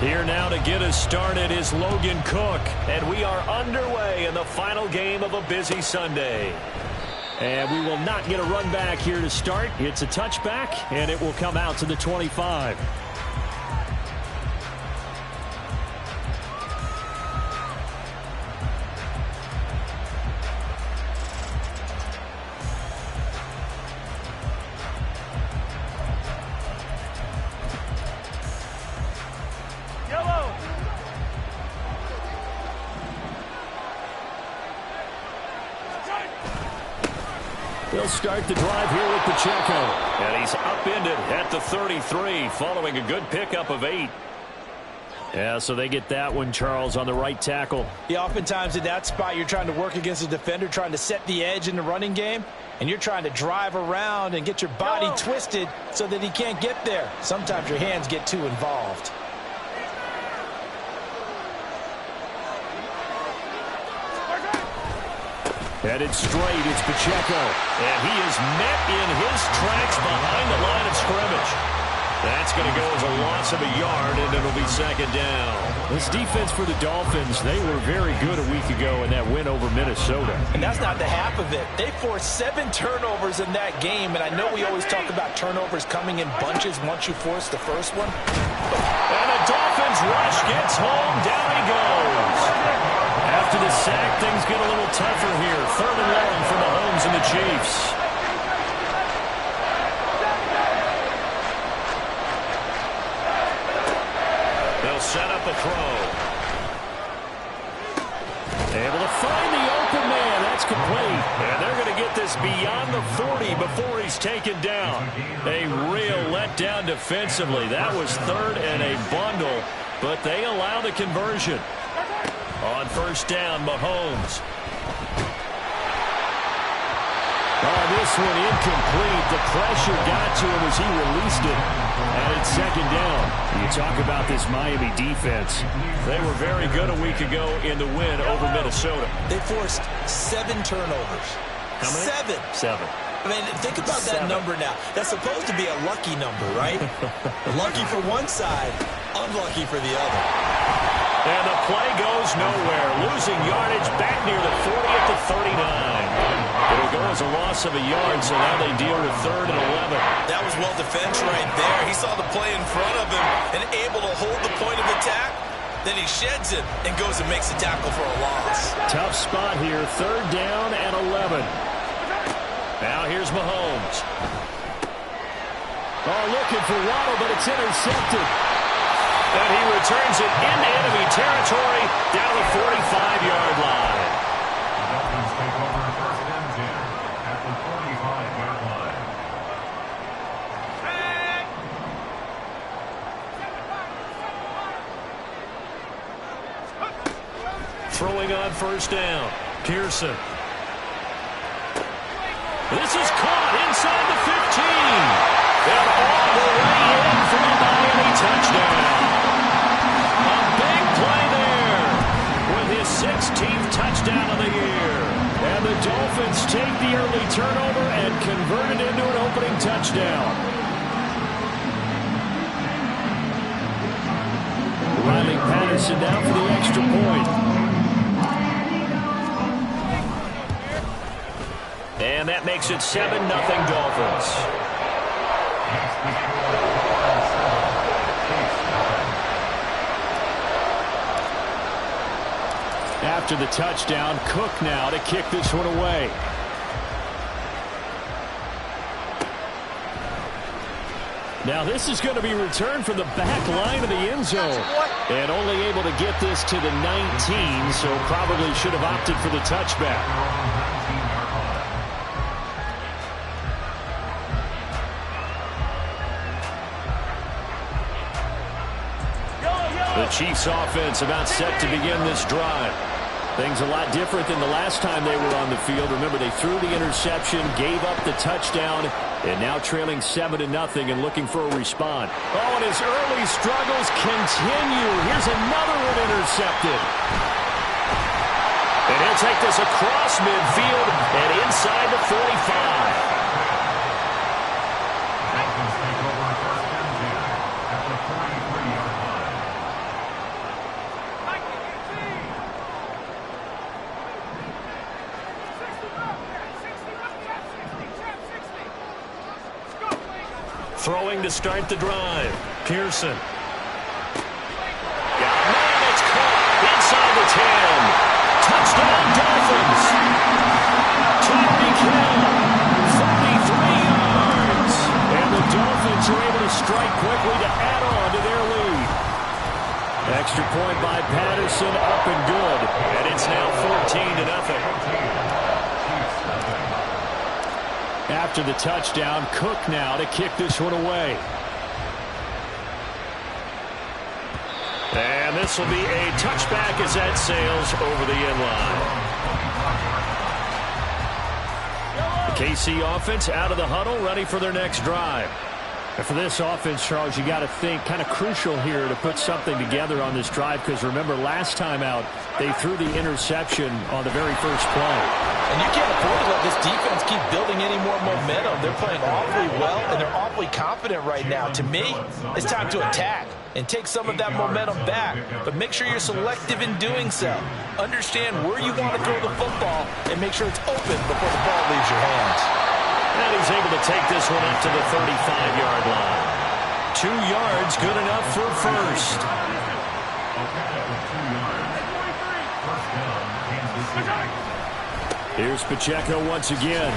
Here now to get us started is Logan Cook. And we are underway in the final game of a busy Sunday. And we will not get a run back here to start. It's a touchback, and it will come out to the 25. They'll start the drive here with Pacheco. And he's upended at the 33 following a good pickup of 8. Yeah, so they get that one, Charles, on the right tackle. Yeah, oftentimes in that spot, you're trying to work against a defender, trying to set the edge in the running game, and you're trying to drive around and get your body twisted so that he can't get there. Sometimes your hands get too involved. Headed straight, it's Pacheco. And he is met in his tracks behind the line of scrimmage. That's going to go as a loss of a yard, and it'll be second down. This defense for the Dolphins, they were very good a week ago in that win over Minnesota. And that's not the half of it. They forced 7 turnovers in that game, and I know we always talk about turnovers coming in bunches once you force the first one. And the Dolphins rush gets home. Down he goes. After the sack, things get a little tougher here. 3rd and long for Mahomes and the Chiefs. They'll set up a throw. Able to find the open man. That's complete. And they're going to get this beyond the 40 before he's taken down. A real letdown defensively. That was 3rd and a bundle, but they allow the conversion. On 1st down, Mahomes. Oh, this one incomplete. The pressure got to him as he released it. And it's 2nd down. You talk about this Miami defense. They were very good a week ago in the win over Minnesota. They forced 7 turnovers. How many? 7. I mean, think about that number now. That's supposed to be a lucky number, right? Lucky for one side, unlucky for the other. And the play goes nowhere. Losing yardage back near the 40 at the 39. It'll go as a loss of a yard, so now they deal with 3rd and 11. That was well defense right there. He saw the play in front of him and able to hold the point of attack. Then he sheds it and goes and makes a tackle for a loss. Tough spot here. 3rd down and 11. Now here's Mahomes. Oh, looking for Waddle, but it's intercepted. And he returns it into enemy territory down to the 45-yard line. The Dolphins take over 1st and 10 at the 45-yard line. Throwing on 1st down. Pearson. This is caught inside the 15. And all the way in for a Miami touchdown. A big play there with his 16th touchdown of the year. And the Dolphins take the early turnover and convert it into an opening touchdown. Riley Patterson down for the extra point. And that makes it 7-0 Dolphins. After the touchdown, Cook now to kick this one away. Now this is going to be returned from the back line of the end zone. And only able to get this to the 19, so probably should have opted for the touchback. The Chiefs offense about set to begin this drive. Things a lot different than the last time they were on the field. Remember, they threw the interception, gave up the touchdown, and now trailing 7-0 and looking for a response. Oh, and his early struggles continue. Here's another one intercepted. And he'll take this across midfield and inside the 45. Throwing to start the drive. Pearson. Got a man that's caught inside the 10. Touchdown Dolphins. Tyreek Hill, 43 yards. And the Dolphins are able to strike quickly to add on to their lead. Extra point by Patterson, up and good. And it's now 14-0. After the touchdown, Cook now to kick this one away. And this will be a touchback as that sails over the end line. The KC offense out of the huddle, ready for their next drive. And for this offense, Charles, you got to think kind of crucial here to put something together on this drive, because remember, last time out, they threw the interception on the very first play. And you can't afford to let this defense keep building any more momentum. They're playing awfully well, and they're awfully confident right now. To me, it's time to attack and take some of that momentum back. But make sure you're selective in doing so. Understand where you want to throw the football and make sure it's open before the ball leaves your hands. And he's able to take this one up to the 35-yard line. 2 yards, good enough for first. Here's Pacheco once again.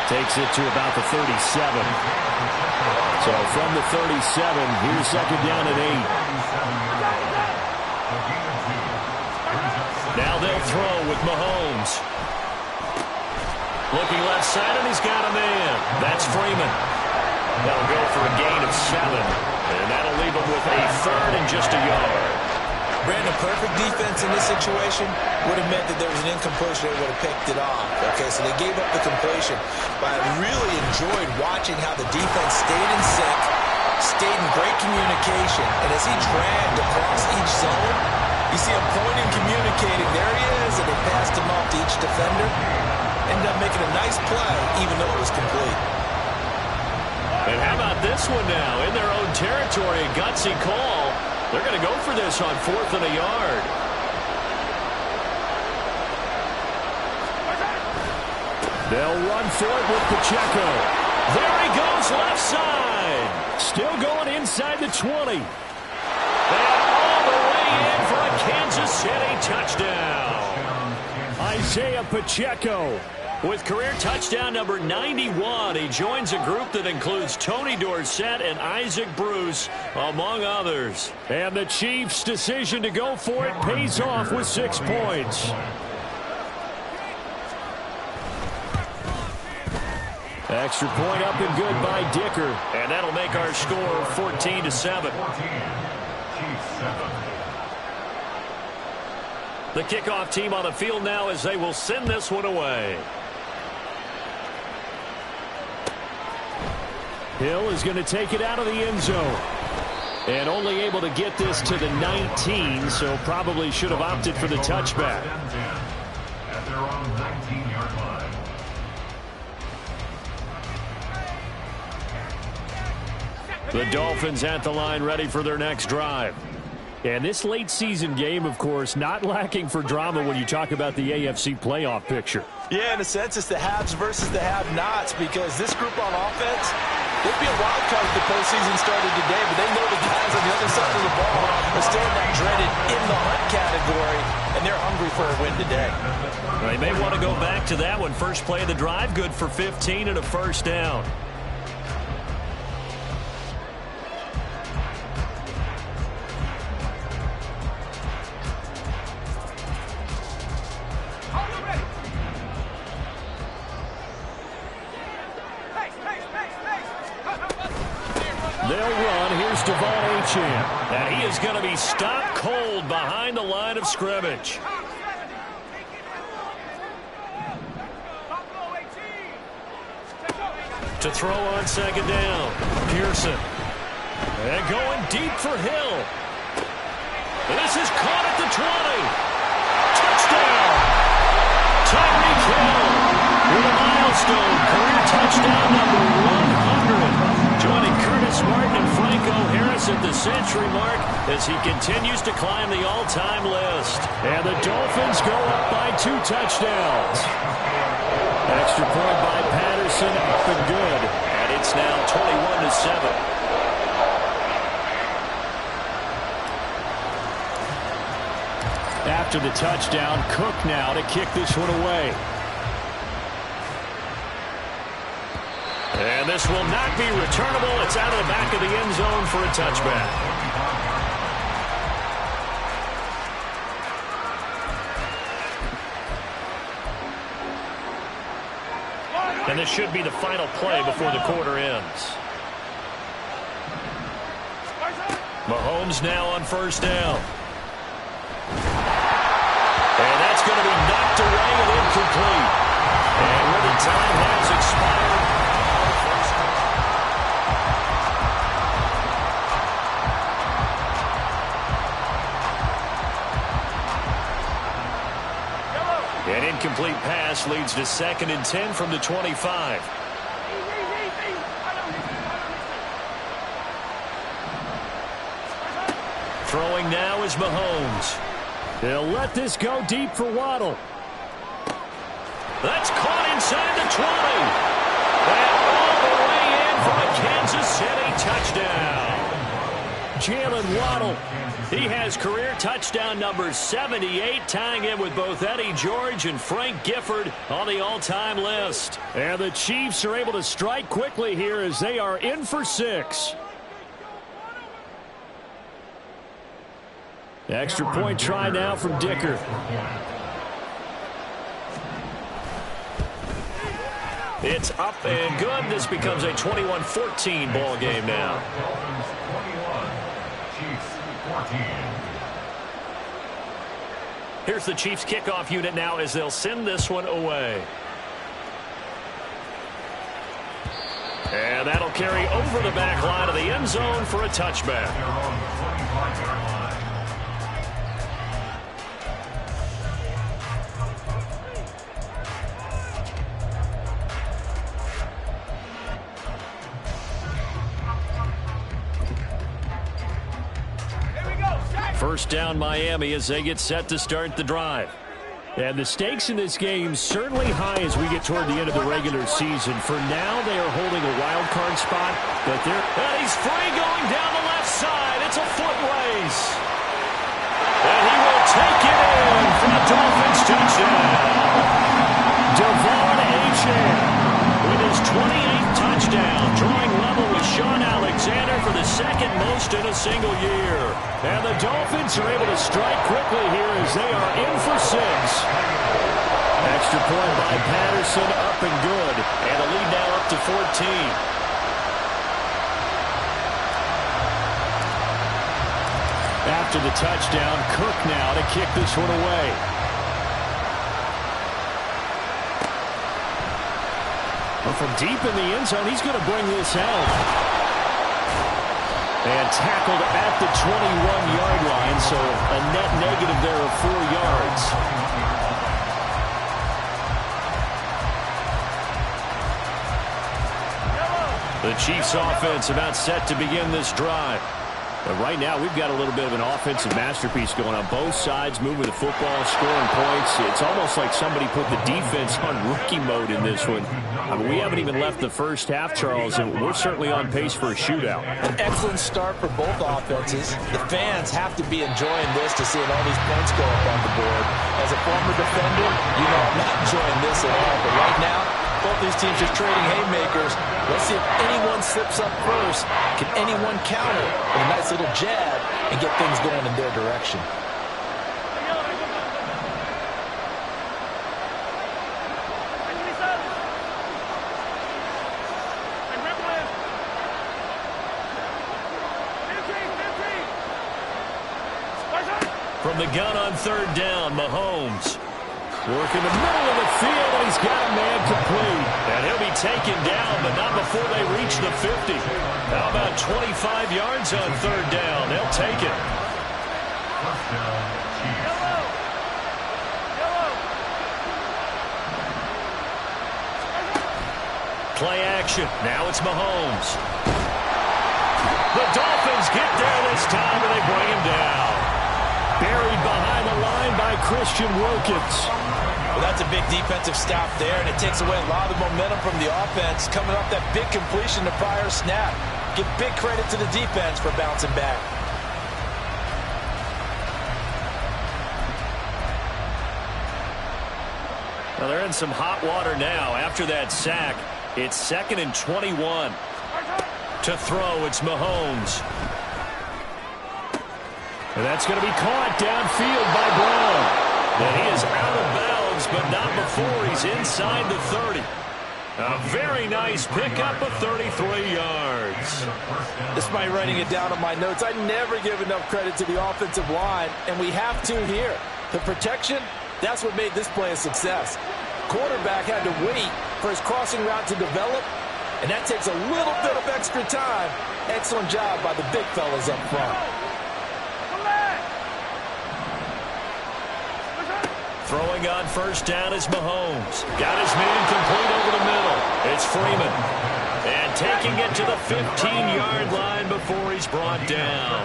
Takes it to about the 37. So from the 37, here's second down and 8. Now they'll throw with Mahomes. Looking left side, and he's got a man. That's Freeman. That'll go for a gain of 7. And that'll leave him with a third and just a yard. Brandon, perfect defense in this situation would have meant that there was an incompletion. They would have picked it off. Okay, so they gave up the completion. But I really enjoyed watching how the defense stayed in sync, stayed in great communication. And as he dragged across each zone, you see him pointing, communicating. There he is, and they passed him off to each defender. Ended up making a nice play, even though it was complete. And how about this one now? In their own territory, a gutsy call. They're going to go for this on 4th and a yard. They'll run for it with Pacheco. There he goes, left side. Still going inside the 20. And all the way in for a Kansas City touchdown. Isaiah Pacheco with career touchdown number 91. He joins a group that includes Tony Dorsett and Isaac Bruce, among others. And the Chiefs' decision to go for it pays off with 6 points. Extra point up and good by Dicker. And that'll make our score 14-7. The kickoff team on the field now as they will send this one away. Hill is going to take it out of the end zone. And only able to get this to the 19, so probably should have opted for the touchback. At their own 19-yard line. The Dolphins at the line, ready for their next drive. And this late season game, of course, not lacking for drama when you talk about the AFC playoff picture. Yeah, in a sense, it's the haves versus the have-nots, because this group on offense, they'd be a wild card if the postseason started today, but they know the guys on the other side of the ball are still in that dreaded in-the-hunt category, and they're hungry for a win today. They may want to go back to that one. First play of the drive, good for 15 and a first down. They'll run. Here's Devon Achane. And he is going to be stopped cold behind the line of scrimmage. To throw on second down. Pearson. And going deep for Hill. This is caught at the 20. Touchdown. Tyreek Hill with a milestone career touchdown number 100. Joining Curtis Martin and Franco Harris at the century mark as he continues to climb the all-time list. And the Dolphins go up by 2 touchdowns. Extra point by Patterson, up and good. And it's It's now 21-7. After the touchdown, Cook now to kick this one away. And this will not be returnable. It's out of the back of the end zone for a touchback. And this should be the final play before the quarter ends. Mahomes now on first down. And that's going to be knocked away and incomplete. And when the time has expired, an incomplete pass leads to 2nd and 10 from the 25. Throwing now is Mahomes. They'll let this go deep for Waddle. That's caught inside the 20. And all the way in for a Kansas City touchdown. Jalen Waddle. He has career touchdown number 78, tying in with both Eddie George and Frank Gifford on the all-time list. And the Chiefs are able to strike quickly here as they are in for 6. Extra point try now from Dicker. It's up and good. This becomes a 21-14 ball game now. Dolphins 21, Chiefs 14. Here's the Chiefs kickoff unit now as they'll send this one away. And that'll carry over the back line of the end zone for a touchback. They're on the 25-yard line. First down Miami as they get set to start the drive. And the stakes in this game certainly high as we get toward the end of the regular season. For now, they are holding a wild card spot, but and he's free going down the left side. It's a foot race. And he will take it in for a Dolphins touchdown. Devon Achane with his 28th touchdown, drawing level with Sean Alexander for the 2nd most in a single year. And the Dolphins are able to strike quickly here as they are in for 6. Extra point by Patterson, up and good. And the lead now up to 14. After the touchdown, Cook now to kick this one away. Well, from deep in the end zone, he's going to bring this out. And tackled at the 21-yard line, so a net negative there of 4 yards. The Chiefs offense about set to begin this drive. But right now, we've got a little bit of an offensive masterpiece going on both sides, moving the football, scoring points. It's almost like somebody put the defense on rookie mode in this one. I mean, we haven't even left the first half, Charles, and we're certainly on pace for a shootout. An excellent start for both offenses. The fans have to be enjoying this to seeing all these points go up on the board. As a former defender, you know I'm not enjoying this at all. But right now, both these teams just trading haymakers. Let's see if anyone slips up first. Can anyone counter with a nice little jab and get things going in their direction? From the gun on third down, Mahomes. Working the middle of the field, and he's got a man complete. And he'll be taken down, but not before they reach the 50. How about 25 yards on third down? They'll take it. First down, Chiefs. Play action. Now it's Mahomes. The Dolphins get there this time, and they bring him down. Buried behind the line by Christian Wilkins. Well, that's a big defensive stop there, and it takes away a lot of the momentum from the offense coming off that big completion the prior snap. Give big credit to the defense for bouncing back. Well, they're in some hot water now. After that sack, it's 2nd and 21. To throw, it's Mahomes. And that's going to be caught downfield by Brown. And he is out of bounds, but not before he's inside the 30. A very nice pickup of 33 yards. Despite writing it down on my notes, I never give enough credit to the offensive line, and we have to here. The protection, that's what made this play a success. Quarterback had to wait for his crossing route to develop, and that takes a little bit of extra time. Excellent job by the big fellas up front. Throwing on first down is Mahomes. Got his man complete over the middle. It's Freeman. And taking it to the 15-yard line before he's brought down.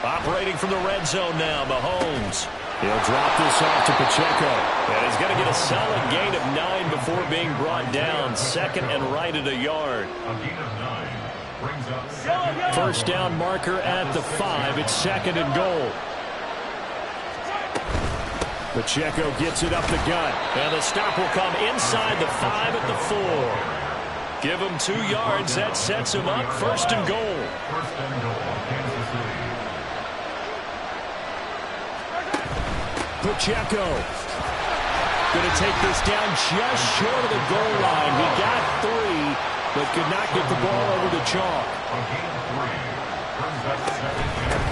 Operating from the red zone now, Mahomes. He'll drop this off to Pacheco. And he's going to get a solid gain of 9 before being brought down. 2nd and right at a yard. First down marker at the 5. It's 2nd and goal. Pacheco gets it up the gut. And the stop will come inside the 5 at the 4. Give him 2 yards. That sets him up. 1st and goal. Pacheco going to take this down just short of the goal line. He got 3, but could not get the ball over the chalk.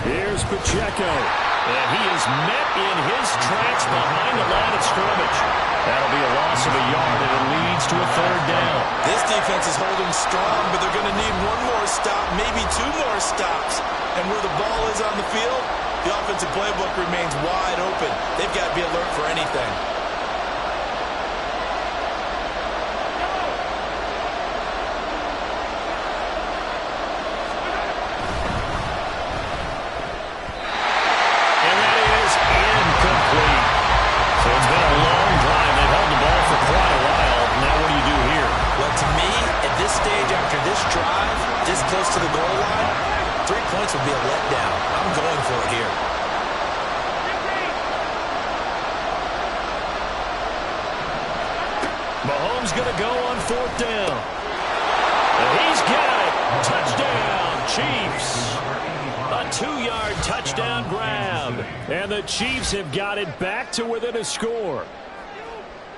Here's Pacheco, and he is met in his tracks behind the line of scrimmage. That'll be a loss of a yard, and it leads to a 3rd down. This defense is holding strong, but they're going to need 1 more stop, maybe 2 more stops. And where the ball is on the field, the offensive playbook remains wide open. They've got to be alert for anything. And that is incomplete. So it's been a long drive. They've held the ball for quite a while. Now what do you do here? Well, to me, at this stage, after this drive, this close to the goal line, 3 points would be a letdown. I'm going for it here. Mahomes going to go on 4th down. And he's got it. Touchdown, Chiefs. A 2-yard touchdown grab. And the Chiefs have got it back to within a score.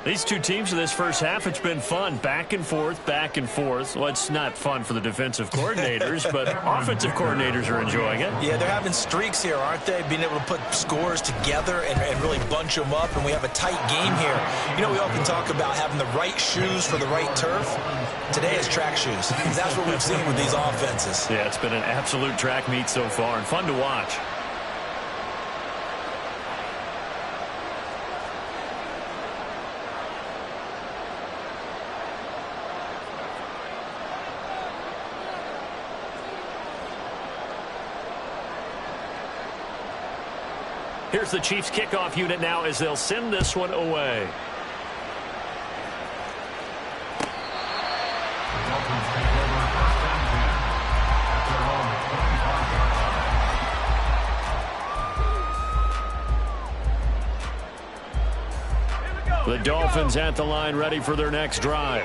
These two teams in this first half, it's been fun. Back and forth, back and forth. Well, it's not fun for the defensive coordinators, but offensive coordinators are enjoying it. Yeah, they're having streaks here, aren't they? Being able to put scores together and really bunch them up, and we have a tight game here. You know, we often talk about having the right shoes for the right turf. Today is track shoes. That's what we've seen with these offenses. Yeah, it's been an absolute track meet so far, and fun to watch. Here's the Chiefs kickoff unit now as they'll send this one away. The Dolphins at the line ready for their next drive.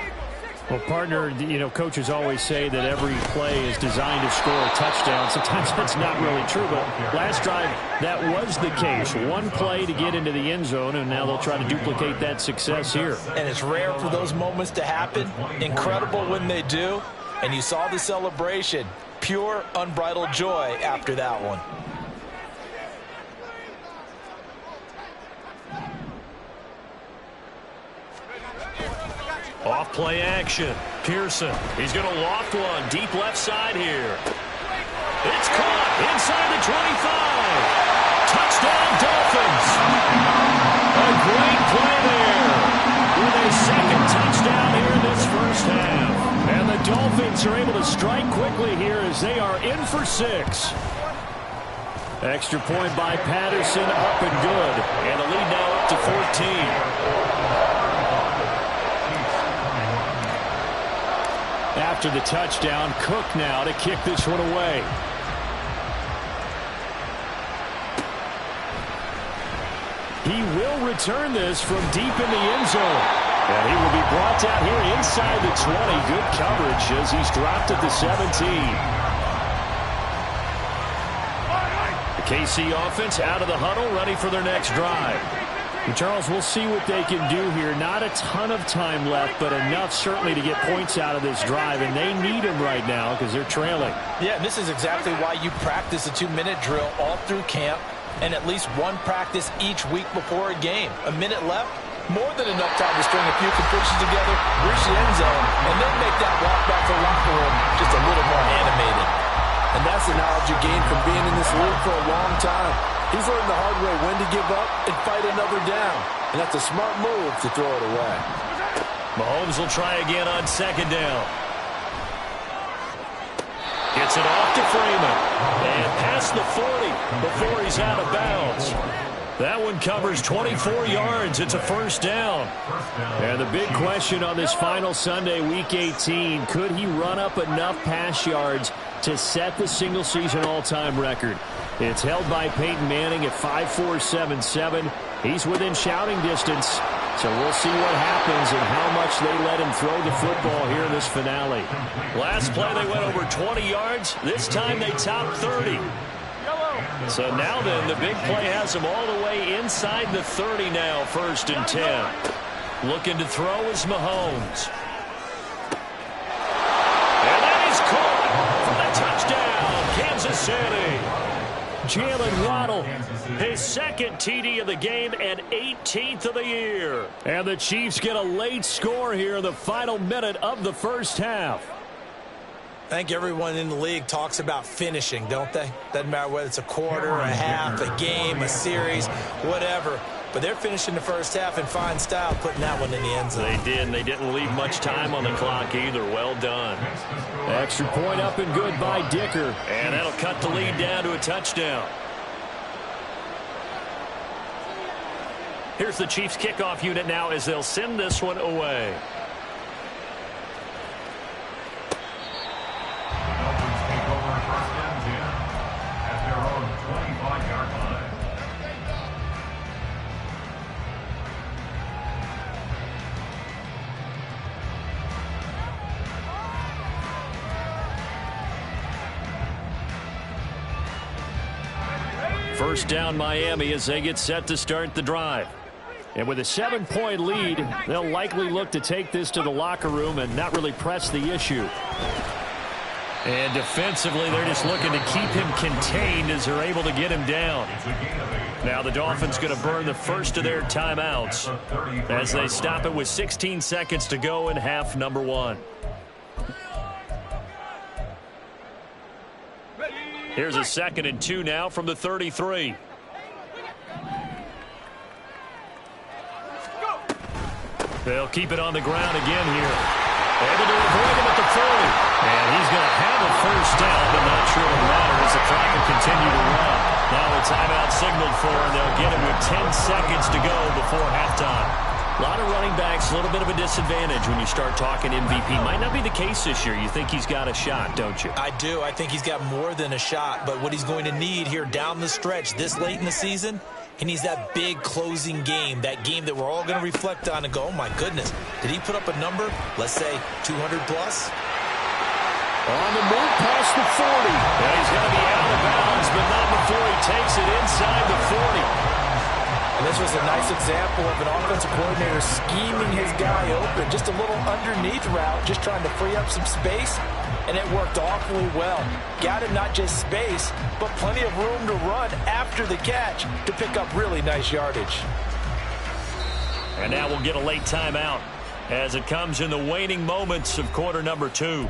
Well, partner, you know, coaches always say that every play is designed to score a touchdown. Sometimes that's not really true, but last drive, that was the case. 1 play to get into the end zone, and now they'll try to duplicate that success here. And it's rare for those moments to happen. Incredible when they do. And you saw the celebration. Pure, unbridled joy after that one. Off play action. Pearson. He's going to loft one. Deep left side here. It's caught inside the 25. Touchdown Dolphins. A great play there. With a second touchdown here in this first half. And the Dolphins are able to strike quickly here as they are in for 6. Extra point by Patterson, up and good. And the lead now up to 14. After the touchdown, Cook now to kick this one away. He will return this from deep in the end zone. And he will be brought down here inside the 20. Good coverage as he's dropped at the 17. The KC offense out of the huddle, ready for their next drive. And Charles, we'll see what they can do here. Not a ton of time left, but enough certainly to get points out of this drive. And they need them right now because they're trailing. Yeah, and this is exactly why you practice a 2-minute drill all through camp and at least one practice each week before a game. A minute left, more than enough time to string a few completions together, reach the end zone, and then make that walk back to the locker room just a little more animated. And that's the knowledge you gain from being in this league for a long time. He's learned the hard way when to give up and fight another down. And that's a smart move to throw it away. Mahomes will try again on second down. Gets it off to Freeman. And past the 40 before he's out of bounds. That one covers 24 yards. It's a first down. And the big question on this final Sunday, Week 18, could he run up enough pass yards to set the single-season all-time record? It's held by Peyton Manning at 5.477. He's within shouting distance. So we'll see what happens and how much they let him throw the football here in this finale. Last play, they went over 20 yards. This time, they topped 30. So now then, the big play has them all the way inside the 30 now, 1st and 10. Looking to throw is Mahomes. And that is caught for the touchdown, Kansas City. Jalen Waddle, his second TD of the game and 18th of the year. And the Chiefs get a late score here in the final minute of the first half. I think everyone in the league talks about finishing, don't they? Doesn't matter whether it's a quarter, a half, a game, a series, whatever. But they're finishing the first half in fine style, putting that one in the end zone. They did, and they didn't leave much time on the clock either. Well done. Extra point up and good by Dicker. And that'll cut the lead down to a touchdown. Here's the Chiefs kickoff unit now as they'll send this one away. First down Miami as they get set to start the drive. And with a 7-point lead, they'll likely look to take this to the locker room and not really press the issue. And defensively, they're just looking to keep him contained as they're able to get him down. Now the Dolphins going to burn the first of their timeouts as they stop it with 16 seconds to go in half number 1. Here's a 2nd and 2 now from the 33. They'll keep it on the ground again here. Able to avoid him at the 40. And he's going to have a first down, but not sure it'll matter as the clock will continue to run. Now a timeout signaled for, and they'll get it with 10 seconds to go before halftime. A lot of running backs, a little bit of a disadvantage when you start talking MVP. Might not be the case this year. You think he's got a shot, don't you? I do. I think he's got more than a shot. But what he's going to need here down the stretch this late in the season, he needs that big closing game, that game that we're all going to reflect on and go, oh, my goodness, did he put up a number, let's say 200 plus? On the move past the 40. And he's going to be out of bounds, but not before he takes it inside the 40. And this was a nice example of an offensive coordinator scheming his guy open. Just a little underneath route, just trying to free up some space, and it worked awfully well. Got him not just space, but plenty of room to run after the catch to pick up really nice yardage. And now we'll get a late timeout as it comes in the waning moments of quarter number 2.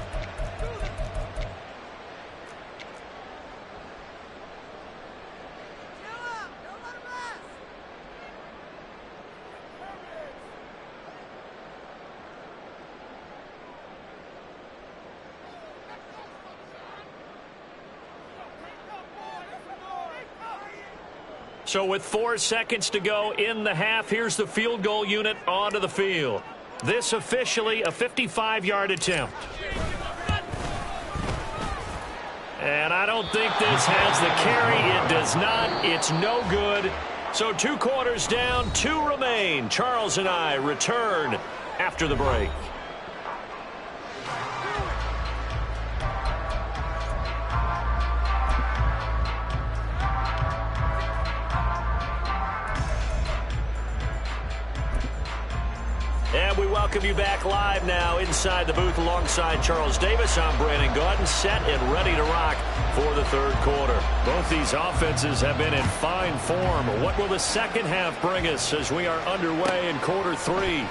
So with 4 seconds to go in the half, here's the field goal unit onto the field. This officially a 55-yard attempt. And I don't think this has the carry. It does not. It's no good. So 2 quarters down, 2 remain. Charles and I return after the break. And we welcome you back live now inside the booth alongside Charles Davis. I'm Brandon Gaudin, set and ready to rock for the third quarter. Both these offenses have been in fine form. What will the second half bring us as we are underway in quarter 3?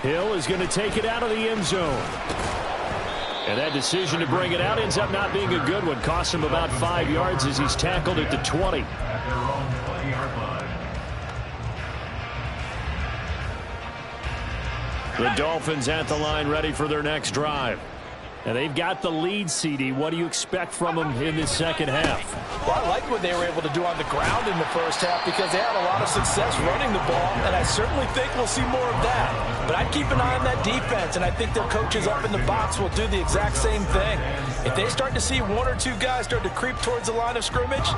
Hill is going to take it out of the end zone. And that decision to bring it out ends up not being a good one. Costs him about 5 yards as he's tackled at the 20. At their own 20-yard line. The Dolphins at the line ready for their next drive. And they've got the lead, CD. What do you expect from them in this second half? Well, I like what they were able to do on the ground in the first half because they had a lot of success running the ball, and I certainly think we'll see more of that. But I'd keep an eye on that defense, and I think their coaches up in the box will do the exact same thing. If they start to see 1 or 2 guys start to creep towards the line of scrimmage,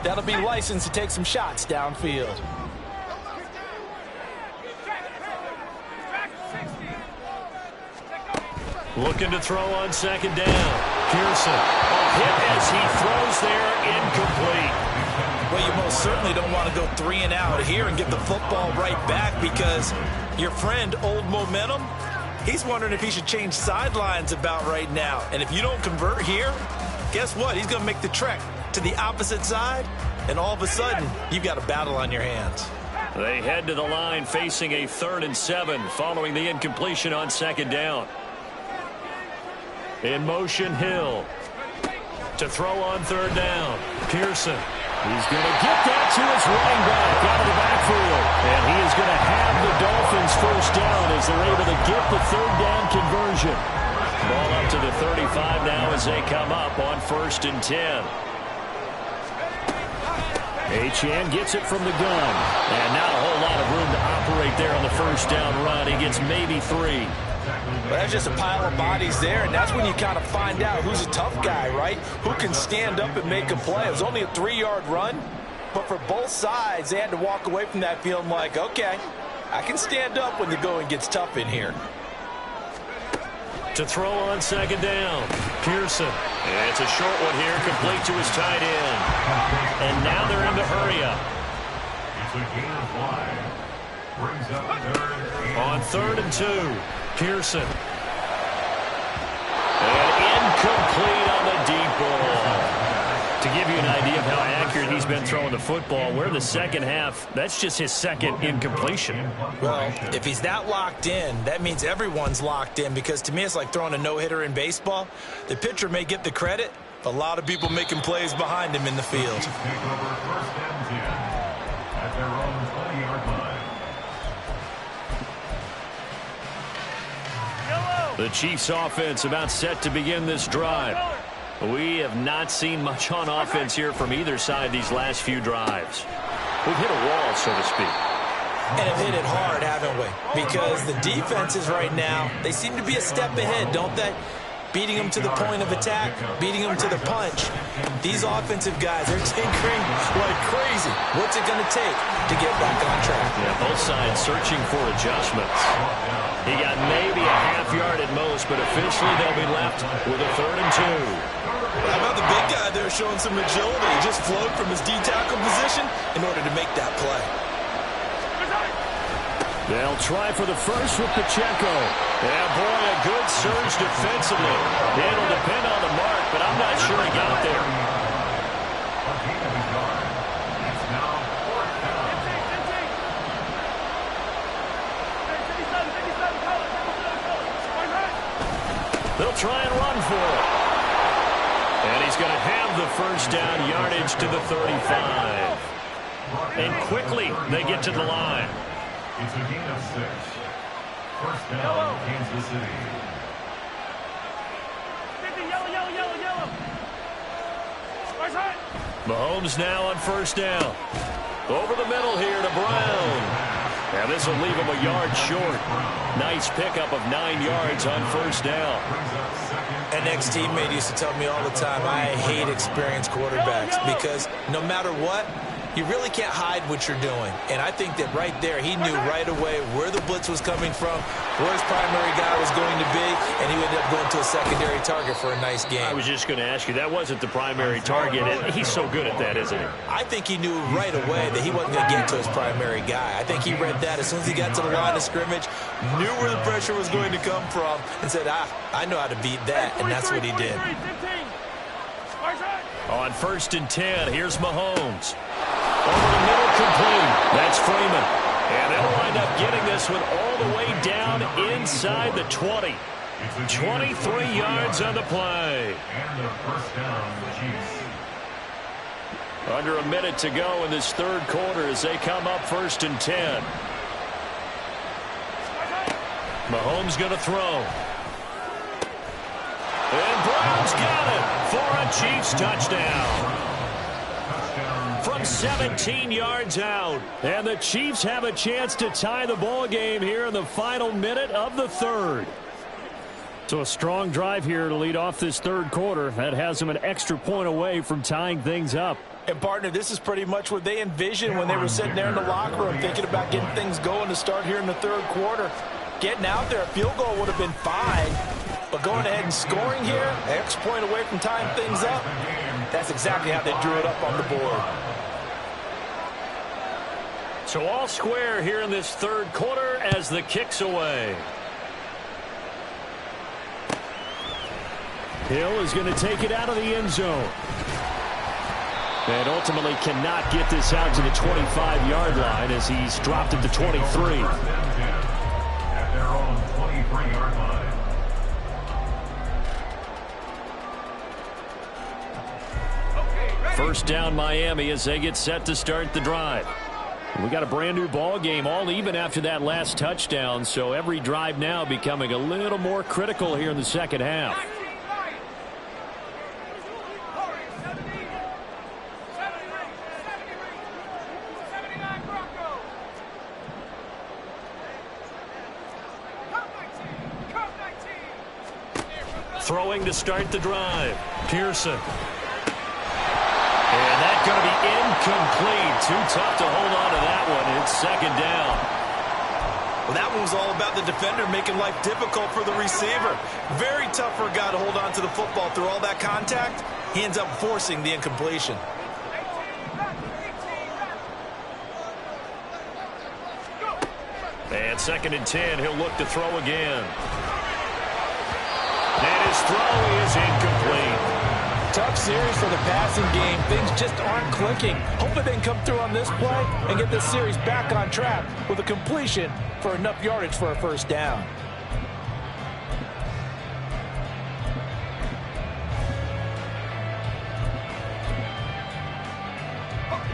that'll be licensed to take some shots downfield. Looking to throw on second down. Pearson. A hit as he throws there, incomplete. Well, you most certainly don't want to go 3 and out here and get the football right back because your friend, Old Momentum, he's wondering if he should change sidelines about right now. And if you don't convert here, guess what? He's going to make the trek to the opposite side, and all of a sudden, you've got a battle on your hands. They head to the line facing a 3rd and 7 following the incompletion on second down. In motion, Hill. To throw on 3rd down. Pearson. He's going to get that to his running back out of the backfield. And he is going to have the Dolphins first down as they're able to get the 3rd down conversion. Ball up to the 35 now as they come up on 1st and 10. Achane gets it from the gun. And not a whole lot of room to operate there on the first down run. He gets maybe 3. Well, that's just a pile of bodies there, and that's when you kind of find out who's a tough guy, right? Who can stand up and make a play. It was only a 3-yard run, but for both sides, they had to walk away from that feeling like, okay, I can stand up when the going gets tough in here. To throw on second down, Pearson. And it's a short one here, complete to his tight end. And now they're in to hurry up. It's a gain of 5. Brings up 3rd and On 3rd and 2. Pearson. And incomplete on the deep ball. To give you an idea of how accurate he's been throwing the football, we're in the second half. That's just his 2nd incompletion. Well, if he's that locked in, that means everyone's locked in because to me it's like throwing a no-hitter in baseball. The pitcher may get the credit, but a lot of people making plays behind him in the field. take over 1st and 10 at their own 20-yard line. The Chiefs offense about set to begin this drive. We have not seen much on offense here from either side these last few drives. We've hit a wall, so to speak. And have hit it hard, haven't we? Because the defenses right now, they seem to be a step ahead, don't they? Beating them to the point of attack, beating them to the punch. These offensive guys, they're tinkering like crazy. What's it going to take to get back on track? Yeah, both sides searching for adjustments. He got maybe a half yard at most, but officially they'll be left with a 3rd and 2. How about the big guy there showing some agility? He just flowed from his D-tackle position in order to make that play. They'll try for the first with Pacheco. Yeah, boy, a good surge defensively. It'll depend on the mark, but I'm not sure he got there. They'll try and run for it. And he's going to have the first down, yardage to the 35. And quickly they get to the line. It's a gain of 6. First down, Kansas City. Mahomes now on first down. Over the middle here to Brown. And this will leave him a yard short. Nice pickup of 9 yards on first down. An ex-teammate used to tell me all the time, I hate experienced quarterbacks because no matter what, you really can't hide what you're doing. And I think that right there, he knew right away where the blitz was coming from, where his primary guy was going to be, and he ended up going to a secondary target for a nice game. I was just going to ask you, that wasn't the primary target. He's so good at that, isn't he? I think he knew right away that he wasn't going to get to his primary guy. I think he read that as soon as he got to the line of scrimmage, knew where the pressure was going to come from, and said, I know how to beat that, and that's what he did. On 1st and 10, here's Mahomes. Over the middle, complete. That's Freeman. And they'll wind up getting this one all the way down inside the 20. 23 yards on the play. And the first down, the Chiefs. Under a minute to go in this third quarter as they come up 1st and 10. Mahomes going to throw. And Brown's got it for a Chiefs touchdown. From 17 yards out. And the Chiefs have a chance to tie the ball game here in the final minute of the third. So a strong drive here to lead off this third quarter. That has them an extra point away from tying things up. And, partner, this is pretty much what they envisioned when they were sitting there in the locker room thinking about getting things going to start here in the third quarter. Getting out there, a field goal would have been fine. But going ahead and scoring here, an extra point away from tying things up, that's exactly how they drew it up on the board. So all square here in this third quarter as the kick's away. Hill is going to take it out of the end zone. And ultimately cannot get this out to the 25-yard line as he's dropped it to 23. At their own 23-yard line. First down Miami as they get set to start the drive. We got a brand new ball game, all even after that last touchdown, so every drive now becoming a little more critical here in the second half. Throwing to start the drive. Pearson. And that's going to be incomplete. Too tough to hold on to that one. It's second down. Well, that one was all about the defender making life difficult for the receiver. Very tough for a guy to hold on to the football through all that contact. He ends up forcing the incompletion. And 2nd and 10. He'll look to throw again. And his throw is incomplete. Tough series for the passing game. Things just aren't clicking. Hopefully they can come through on this play and get this series back on track with a completion for enough yardage for a first down.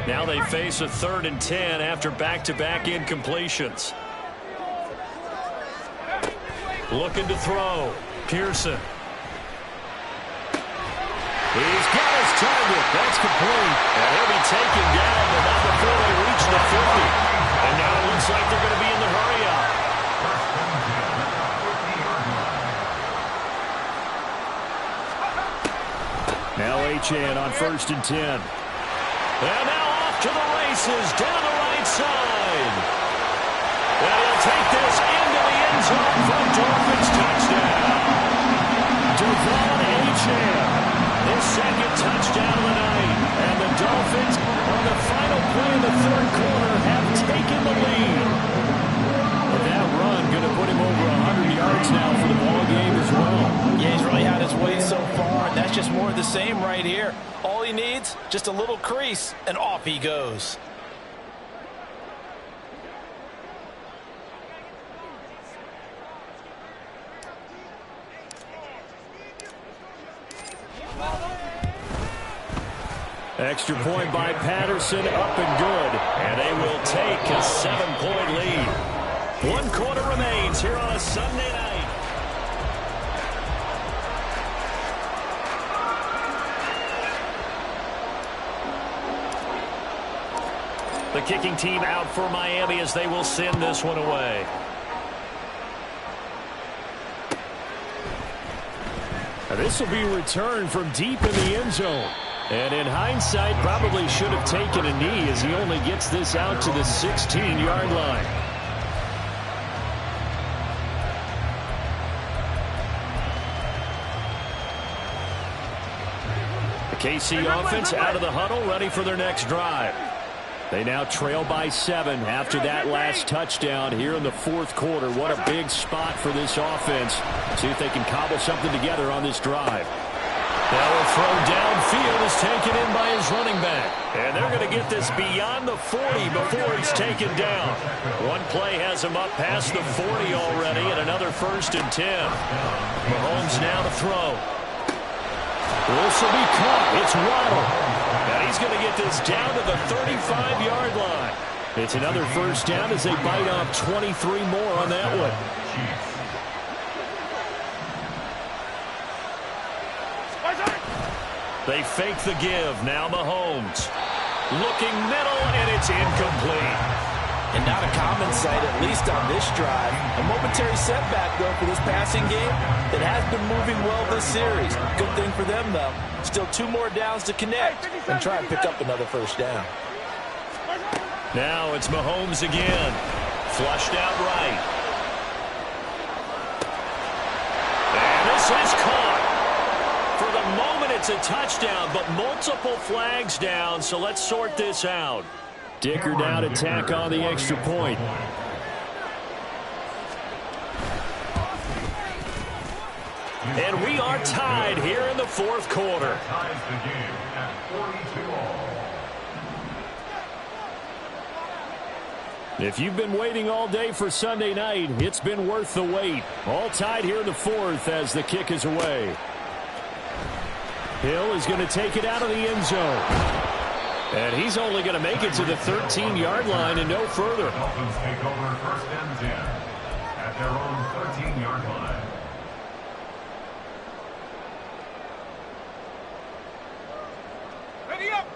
Now they face a 3rd and 10 after back-to-back incompletions. Looking to throw. Pearson. He's got his target. That's complete. And he'll be taken down, but not before they reach the 50. And now it looks like they're going to be in the hurry-up. Now Achane on 1st and 10. And now off to the races down the right side. And he'll take this into the end zone for a Dolphins touchdown. Devon Achane. His second touchdown of the night. And the Dolphins, on the final play of the third quarter, have taken the lead. But that run going to put him over 100 yards now for the ball game as well. Yeah, he's really had his way so far, and that's just more of the same right here. All he needs, just a little crease, and off he goes. Extra point by Patterson, up and good. And they will take a 7-point lead. 1 quarter remains here on a Sunday night. The kicking team out for Miami as they will send this one away. This will be returned from deep in the end zone. And in hindsight, probably should have taken a knee as he only gets this out to the 16-yard line. The KC offense out of the huddle, ready for their next drive. They now trail by 7 after that last touchdown here in the fourth quarter. What a big spot for this offense. See if they can cobble something together on this drive. Now a throw downfield is taken in by his running back. And they're going to get this beyond the 40 before he's taken down. One play has him up past the 40 already, and another 1st and 10. Mahomes now to throw. This will be caught. It's Waddle. And he's going to get this down to the 35-yard line. It's another 1st down as they bite off 23 more on that one. They fake the give. Now Mahomes. Looking middle, and it's incomplete. And not a common sight, at least on this drive. A momentary setback, though, for this passing game that has been moving well this series. Good thing for them, though. Still 2 more downs to connect and try and pick up another 1st down. Now it's Mahomes again. Flushed out right. And this is caught. For the moment, it's a touchdown, but multiple flags down, so let's sort this out. Dicker down to tack on the extra point. And we are tied here in the fourth quarter. Ties the game at 42 all. If you've been waiting all day for Sunday night, it's been worth the wait. All tied here in the fourth as the kick is away. Hill is going to take it out of the end zone. And he's only going to make it to the 13-yard line and no further. Dolphins take over 1st and 10 at their own 13-yard line. Ready up!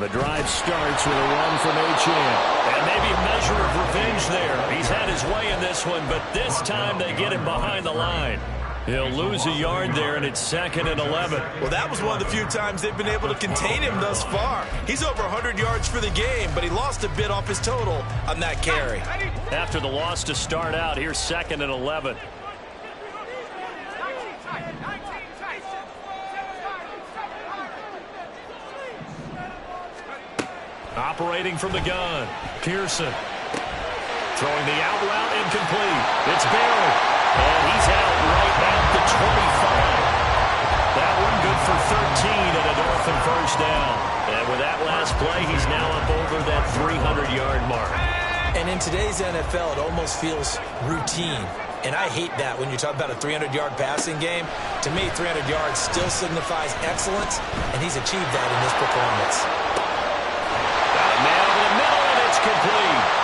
The drive starts with a run from Achane. And maybe a measure of revenge there. He's had his way in this one, but this time they get him behind the line. He'll lose a yard there, and it's 2nd and 11. Well, that was one of the few times they've been able to contain him thus far. He's over 100 yards for the game, but he lost a bit off his total on that carry. After the loss to start out, here's 2nd and 11. Operating from the gun, Pearson. Throwing the out route incomplete. It's Barrett. And he's out right at the 25. That one good for 13 and a Dolphin 1st down. And with that last play, he's now up over that 300-yard mark. And in today's NFL, it almost feels routine. And I hate that when you talk about a 300-yard passing game. To me, 300 yards still signifies excellence, and he's achieved that in this performance. Got a man over the middle, and it's complete.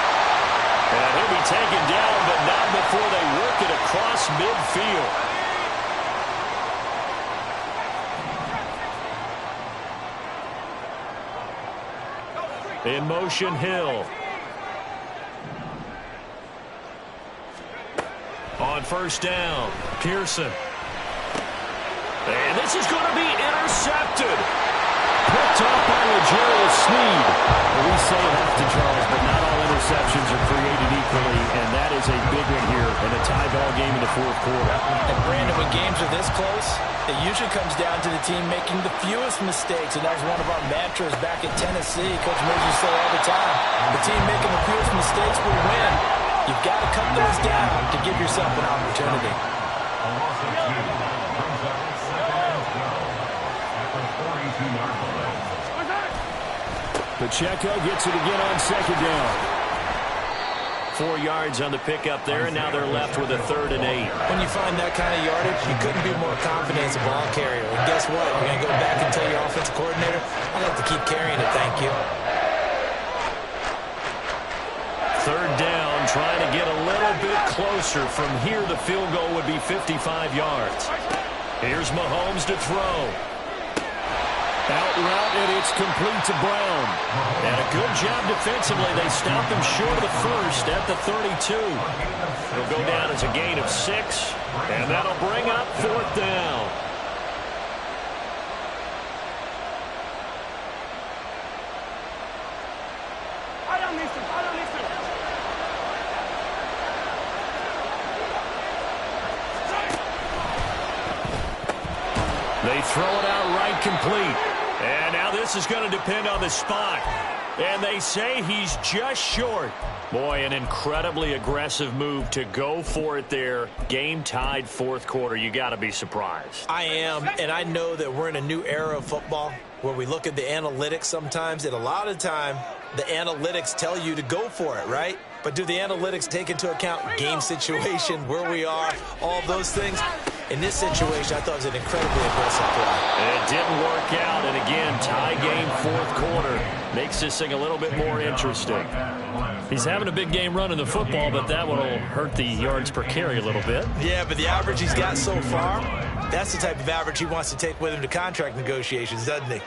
And he'll be taken down, but not before they work it across midfield. In motion, Hill. On 1st down, Pearson. And this is going to be intercepted. Picked off by L'Jarius Sneed. Well, we say it often, Charles, but not all interceptions are created equally, and that is a big one here in a tie ball game in the fourth quarter. And Brandon, when games are this close, it usually comes down to the team making the fewest mistakes, and that was one of our mantras back at Tennessee. Coach Murphy say all the time, the team making the fewest mistakes will win. You've got to cut those down to give yourself an opportunity. A loss of 2 brings up 2nd and 12 at the 42-yard line. Pacheco gets it again on 2nd down. 4 yards on the pickup there, and now they're left with a 3rd and 8. When you find that kind of yardage, you couldn't be more confident as a ball carrier. And guess what? You're going to go back and tell your offensive coordinator, I'd like to keep carrying it, thank you. 3rd down, trying to get a little bit closer. From here, the field goal would be 55 yards. Here's Mahomes to throw. Out route, and it's complete to Brown. And a good job defensively. They stopped him short of the first at the 32. It'll go down as a gain of 6, and that'll bring up 4th down. They throw it out right complete. And now this is going to depend on the spot. And they say he's just short. Boy, an incredibly aggressive move to go for it there. Game tied 4th quarter. You got to be surprised. I am, and I know that we're in a new era of football where we look at the analytics sometimes, and a lot of time the analytics tell you to go for it, right? But do the analytics take into account game situation, where we are, all those things? In this situation, I thought it was an incredibly aggressive play. It didn't work out, and again, tie game 4th quarter. Makes this thing a little bit more interesting. He's having a big game running the football, but that one will hurt the yards per carry a little bit. Yeah, but the average he's got so far, that's the type of average he wants to take with him to contract negotiations, doesn't he?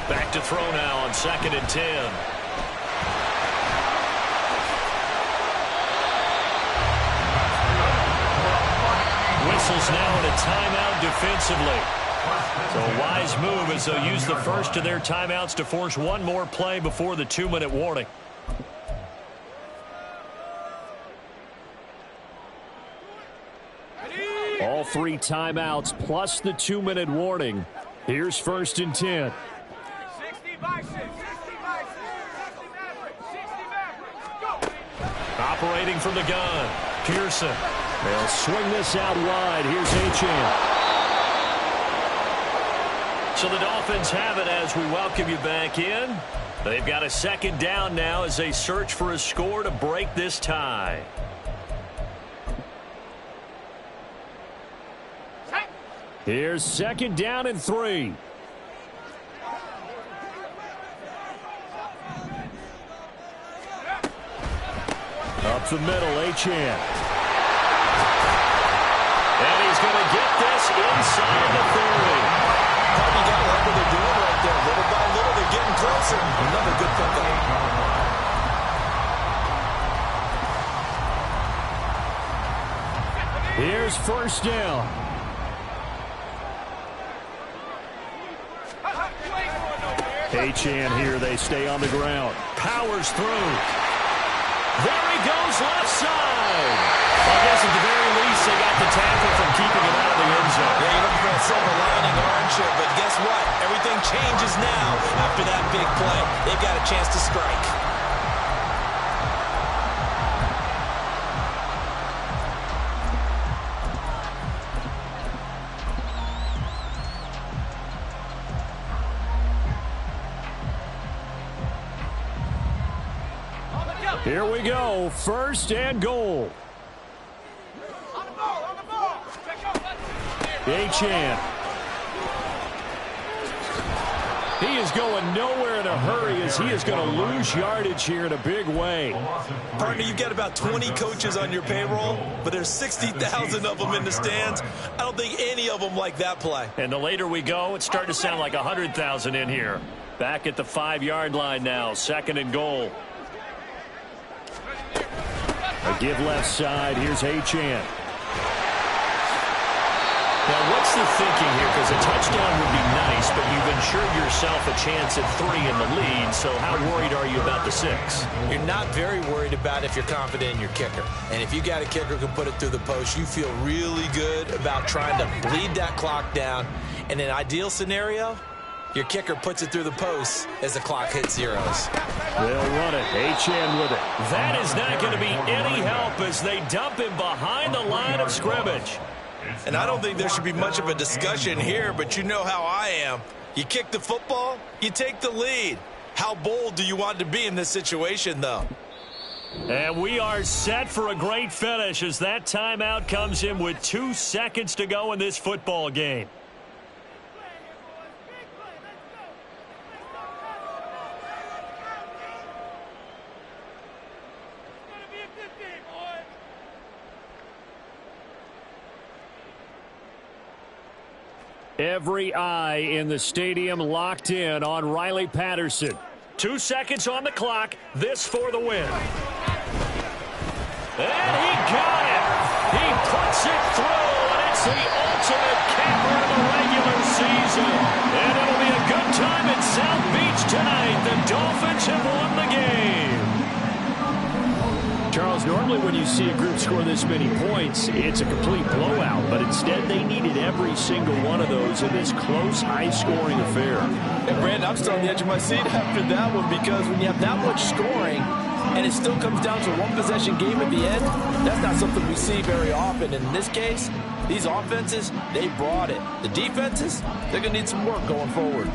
Back to throw now on 2nd and 10. Whistles now in a timeout defensively. So a wise move as they'll use the first of their timeouts to force one more play before the 2-minute warning. All 3 timeouts plus the 2-minute warning. Here's 1st and 10. 60 by 6, 60 by 6, 60 Mavericks, 60 Mavericks, go! Operating from the gun, Pearson. They'll swing this out wide. Here's Achane. So the Dolphins have it as we welcome you back in. They've got a 2nd down now as they search for a score to break this tie. Here's 2nd down and 3. Up the middle, Achane. And he's going to get this inside the 30. You got to like what they're doing right there. Little by little, they're getting closer. Another good pickup. Here's 1st down. Achane here. They stay on the ground. Powers through. There he goes, left side. I guess at the very least they got the tackle from keeping him out of the end zone. Yeah, you're looking for that silver lining, aren't you? But guess what? Everything changes now after that big play. They've got a chance to strike. Here we go. 1st and goal. Achane. He is going nowhere in a hurry as he is going to lose yardage here in a big way. Partner, you've got about 20 coaches on your payroll, but there's 60,000 of them in the stands. I don't think any of them like that play. And the later we go, it's starting to sound like 100,000 in here. Back at the 5-yard line now. 2nd and goal. A give left side. Here's Achane. Now, what's the thinking here? Because a touchdown would be nice, but you've ensured yourself a chance at 3 in the lead, so how worried are you about the 6? You're not very worried about if you're confident in your kicker. And if you got a kicker who can put it through the post, you feel really good about trying to bleed that clock down. In an ideal scenario, your kicker puts it through the post as the clock hits zeros. They'll run it. Achane with it. That is not going to be any help as they dump him behind the line of scrimmage. And I don't think there should be much of a discussion here, but you know how I am. You kick the football, you take the lead. How bold do you want to be in this situation, though? And we are set for a great finish as that timeout comes in with 2 seconds to go in this football game. Every eye in the stadium locked in on Riley Patterson. 2 seconds on the clock. This for the win. And he got it. He puts it through, and it's the ultimate capper of the regular season. And it'll be a good time in South Beach tonight. The Dolphins have won the game. Charles, normally when you see a group score this many points, it's a complete blowout. But instead, they needed every single one of those in this close, high-scoring affair. And Brandon, I'm still on the edge of my seat after that one, because when you have that much scoring and it still comes down to one possession game at the end, that's not something we see very often. In this case, these offenses, they brought it. The defenses, they're going to need some work going forward.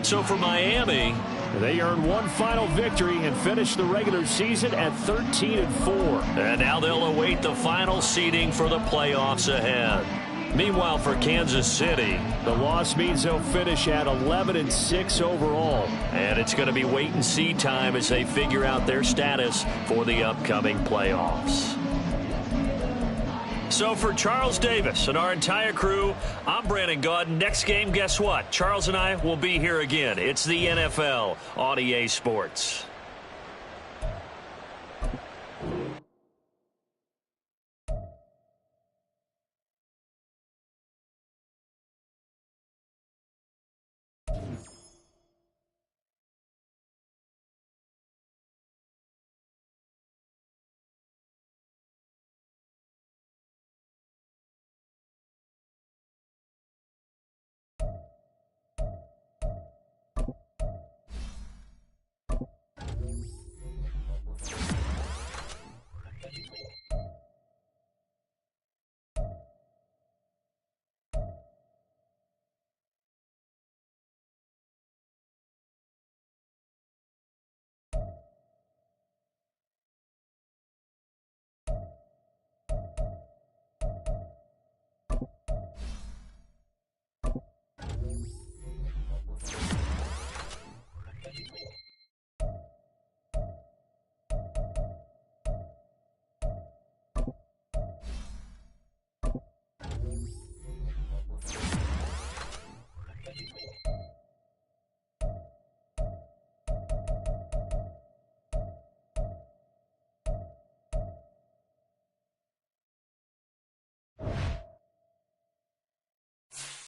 So for Miami, they earned one final victory and finished the regular season at 13-4. And now they'll await the final seeding for the playoffs ahead. Meanwhile, for Kansas City, the loss means they'll finish at 11-6 overall. And it's going to be wait-and-see time as they figure out their status for the upcoming playoffs. So for Charles Davis and our entire crew, I'm Brandon Gaudin. Next game, guess what? Charles and I will be here again. It's the NFL on EA Sports.